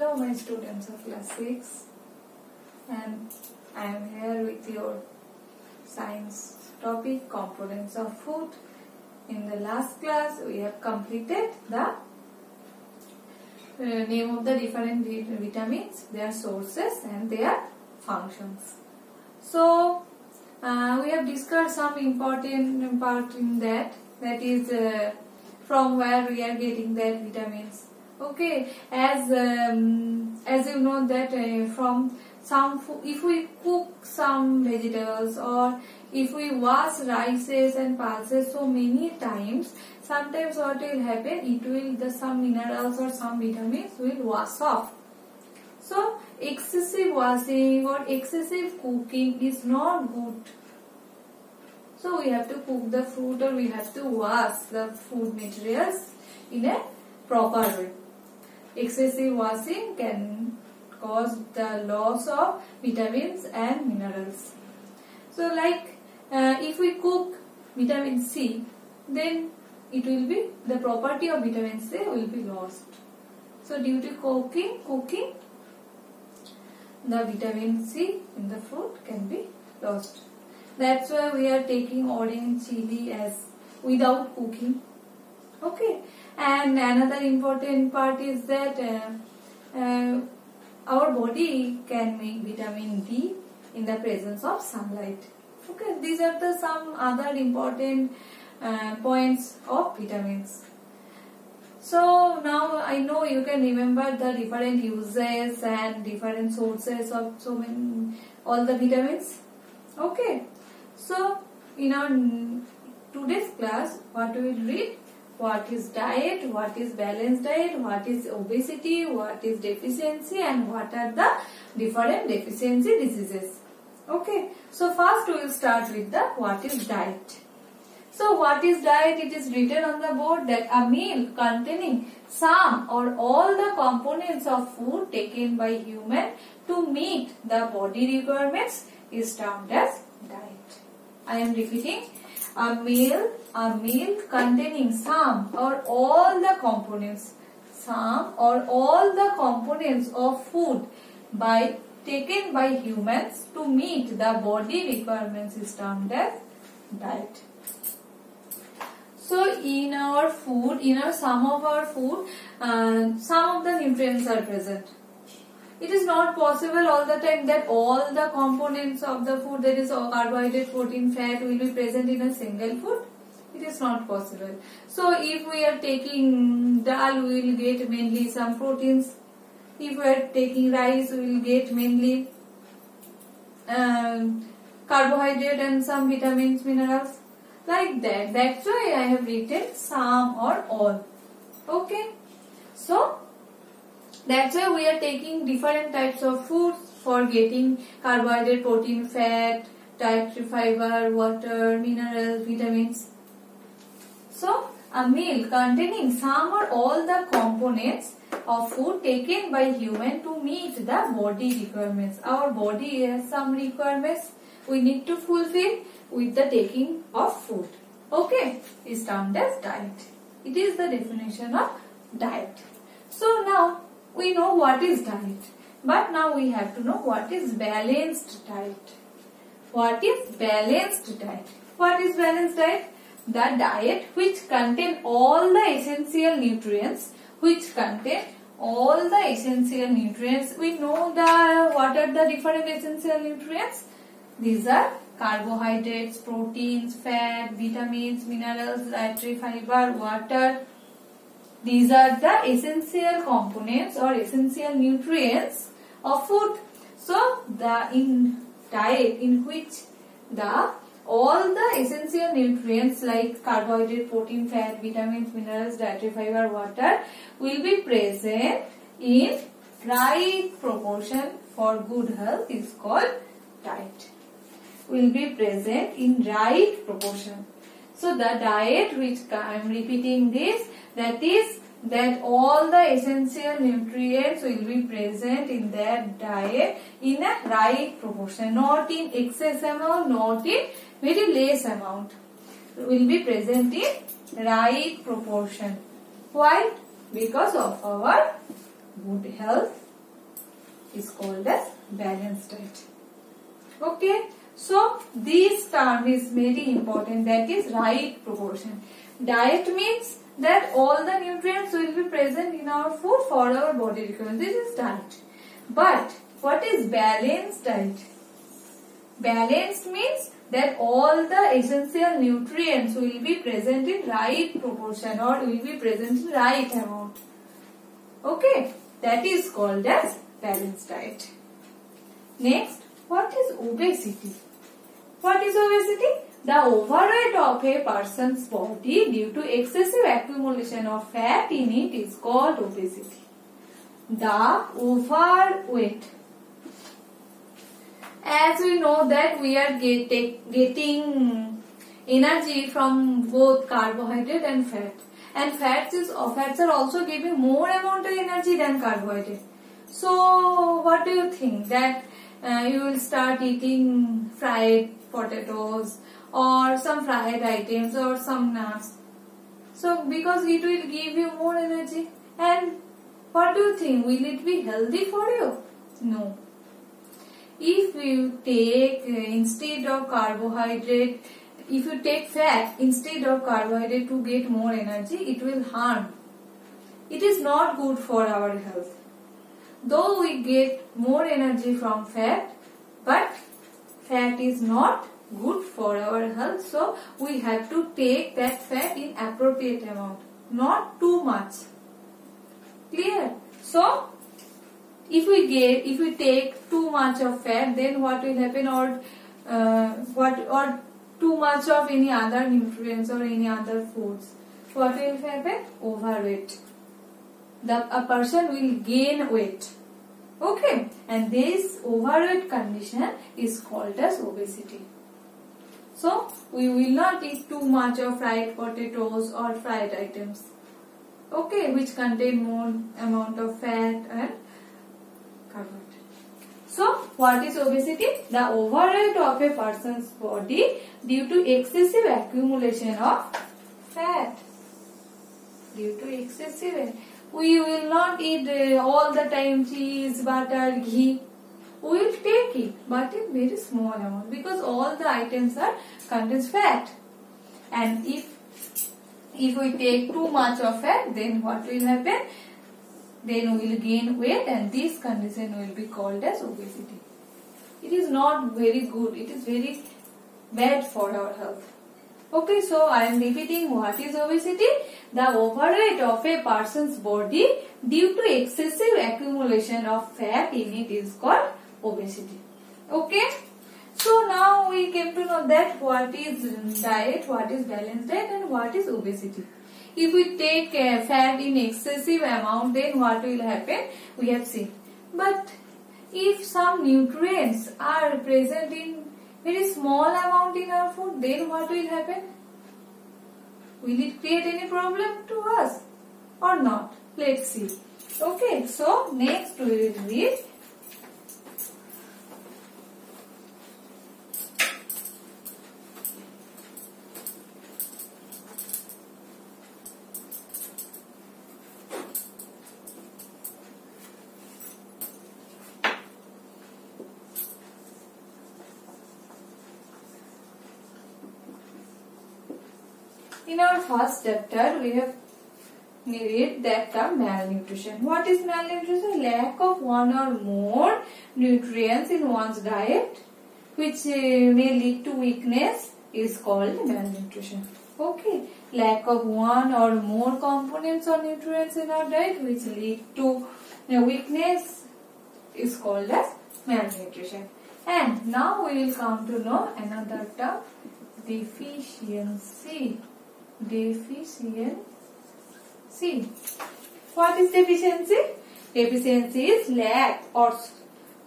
Hello my students of class 6, and I am here with your science topic components of food. In the last class we have completed the name of the different vitamins, their sources and their functions. So we have discussed some important part in that is from where we are getting that vitamins. Okay, as you know that from some food, if we cook some vegetables or if we wash rices and pulses so many times, sometimes what will happen, some minerals or some vitamins will wash off. So excessive washing or excessive cooking is not good. So we have to cook the food or we have to wash the food materials in a proper way. Excessive washing can cause the loss of vitamins and minerals. So like if we cook vitamin C, then the property of vitamin C will be lost. So due to cooking, the vitamin C in the food can be lost. That's why we are taking orange chili as without cooking. Okay, and another important part is that our body can make vitamin D in the presence of sunlight. Okay, these are some other important points of vitamins. So now I know you can remember the different uses and different sources of all the vitamins. Okay, so in our today's class, what we will read? What is diet, what is balanced diet, what is obesity, what is deficiency, and what are the different deficiency diseases. Okay, so first we will start with what is diet. So what is diet? It is written on the board that a meal containing some or all the components of food taken by human to meet the body requirements is termed as diet. I am repeating. A meal containing some or all the components of food taken by humans to meet the body requirements is termed as diet. So in our food, some of our food, some of the nutrients are present. It is not possible all the time that all the components of the food, that is carbohydrate, protein, fat, will be present in a single food. It is not possible. So if we are taking dal, we will get mainly some proteins. If we are taking rice, we will get mainly carbohydrate and some vitamins, minerals. Like that. That's why I have written some or all. Okay. So that's why we are taking different types of foods for getting carbohydrate, protein, fat, dietary fiber, water, minerals, vitamins. So a meal containing some or all the components of food taken by human to meet the body requirements. Our body has some requirements we need to fulfill with the taking of food. Okay, is termed as diet. It is the definition of diet. So now we know what is diet, but now we have to know what is balanced diet. What is balanced diet? What is balanced diet? The diet which contain all the essential nutrients. We know what are the different essential nutrients. These are carbohydrates, proteins, fat, vitamins, minerals, dietary fiber, water. These are the essential components or essential nutrients of food. So in diet in which all the essential nutrients like carbohydrate, protein, fat, vitamins, minerals, dietary fiber, water will be present in right proportion for good health is called diet. Will be present in right proportion. So the diet which I am repeating this, that all the essential nutrients will be present in that diet in a right proportion, not in excess amount, not in very less amount. Will be present in right proportion. Why? Because of our good health is called as balanced diet. Okay, so this term is very important, that is right proportion. Diet means that all the nutrients will be present in our food for our body requirement. This is diet. But what is balanced diet? Balanced means that all the essential nutrients will be present in right proportion or will be present in right amount. Okay, that is called as balanced diet. Next, what is obesity? What is obesity? The overweight of a person's body due to excessive accumulation of fat in it is called obesity. The overweight. As we know that we are getting energy from both carbohydrate and fat. And fats are also giving more amount of energy than carbohydrate. So what do you think? That you will start eating fried potatoes or some fried items or some nuts. So because it will give you more energy. And what do you think? Will it be healthy for you? No. If you take instead of carbohydrate, if you take fat instead of carbohydrate to get more energy, it will harm. It is not good for our health. Though we get more energy from fat, but fat is not good for our health. So we have to take that fat in appropriate amount, not too much. Clear? So if we take too much of fat, then what will happen? Or too much of any other nutrients or any other foods, what will happen? Overweight. A person will gain weight. Okay, and this overweight condition is called as obesity. So we will not eat too much of fried potatoes or fried items. Okay, which contain more amount of fat and carbohydrate. So what is obesity? The overweight of a person's body due to excessive accumulation of fat. Due to excessive, we will not eat all the time cheese, butter, ghee. We will take it, but in very small amount, because all the items contains fat. And if we take too much of fat, then what will happen? Then we will gain weight, and this condition will be called as obesity. It is not very good. It is very bad for our health. Okay, so I am repeating, what is obesity? The overweight of a person's body due to excessive accumulation of fat in it is called obesity. Okay, so now we came to know that what is diet, what is balanced diet, and what is obesity. If we take fat in excessive amount, then what will happen? We have seen. But if some nutrients are present in very small amount in our food, then what will happen? Will it create any problem to us or not? Let's see. Okay, so next we will read in our first chapter. We have read that term malnutrition. What is malnutrition? Lack of one or more nutrients in one's diet, which may lead to weakness, is called malnutrition. Okay, lack of one or more components or nutrients in our diet which lead to weakness is called as malnutrition. And now we will come to know another term, deficiency. Deficiency. What is deficiency? Deficiency is lack or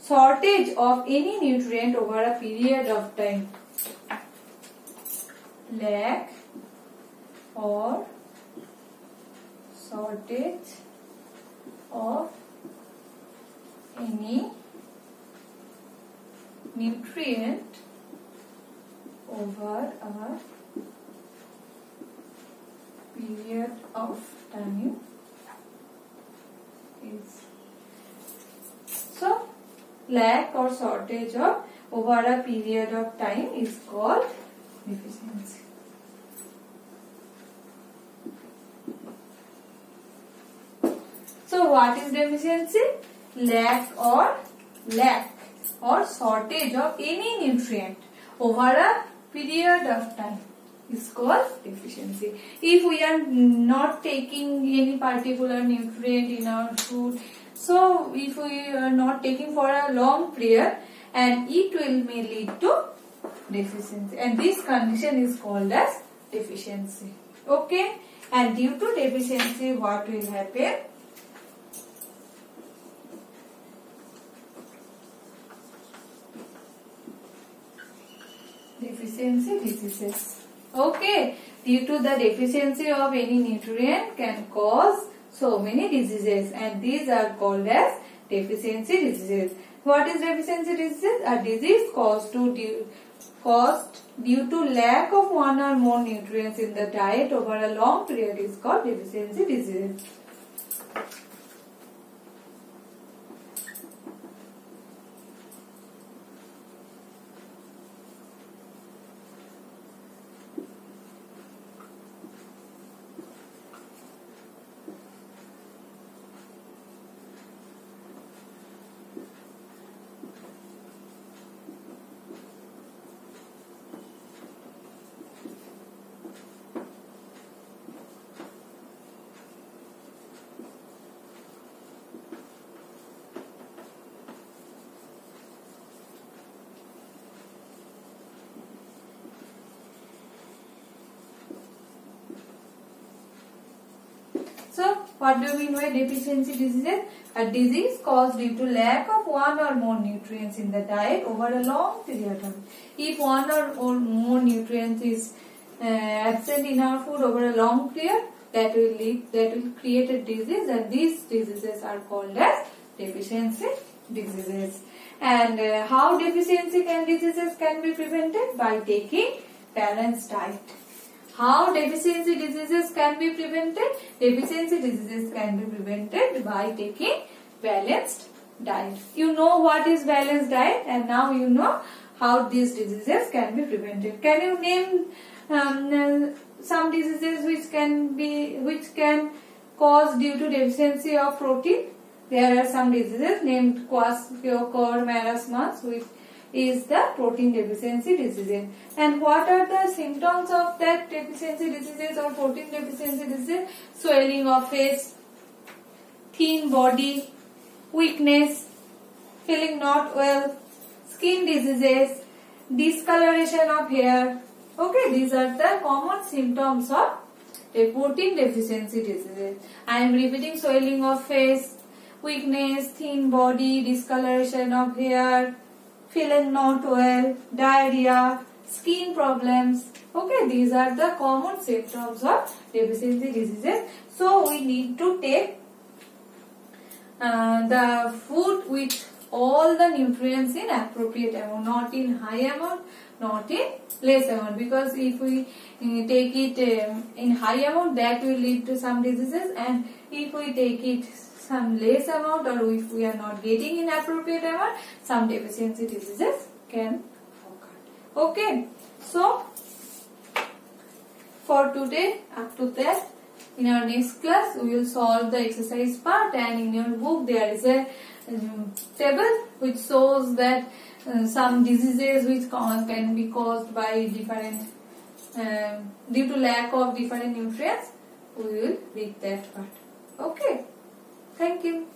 shortage of any nutrient over a period of time. Lack or shortage of any nutrient over a period of time is. So lack or shortage of over a period of time is called deficiency. So what is deficiency? Lack or shortage of any nutrient over a period of time is called deficiency. If we are not taking any particular nutrient in our food, so if we are not taking for a long period, and it may lead to deficiency, and this condition is called as deficiency. Okay, and due to deficiency, what will happen? Deficiency diseases. Okay, due to the deficiency of any nutrient can cause so many diseases, and these are called as deficiency diseases. What is deficiency disease? A disease caused due to lack of one or more nutrients in the diet over a long period is called deficiency disease. So, what do you mean by deficiency diseases? A disease caused due to lack of one or more nutrients in the diet over a long period of time. If one or more nutrients is absent in our food over a long period, that will create a disease, and these diseases are called as deficiency diseases. And how deficiency diseases can be prevented? By taking balanced diet. How deficiency diseases can be prevented? Deficiency diseases can be prevented by taking balanced diet. You know what is balanced diet, and now you know how these diseases can be prevented. Can you name some diseases which can cause due to deficiency of protein? There are some diseases named kwashiorkor marasmus, which is the protein deficiency disease. And what are the symptoms of that deficiency diseases or protein deficiency disease? Swelling of face, thin body, weakness, feeling not well, skin diseases, discoloration of hair. Okay, these are the common symptoms of a protein deficiency diseases. I am repeating: swelling of face, weakness, thin body, discoloration of hair, feeling not well, diarrhea, skin problems. Okay, these are the common symptoms of deficiency diseases. So we need to take the food with all the nutrients in appropriate amount, not in high amount, not in less amount, because if we take it in high amount, that will lead to some diseases, and if we take it some less amount, or if we are not getting in appropriate amount, some deficiency diseases can occur. Okay, so for today, up to that, in our next class we will solve the exercise part, and in your book there is a table which shows that some diseases which can be caused by different due to lack of different nutrients. We will read that part. Okay. Thank you.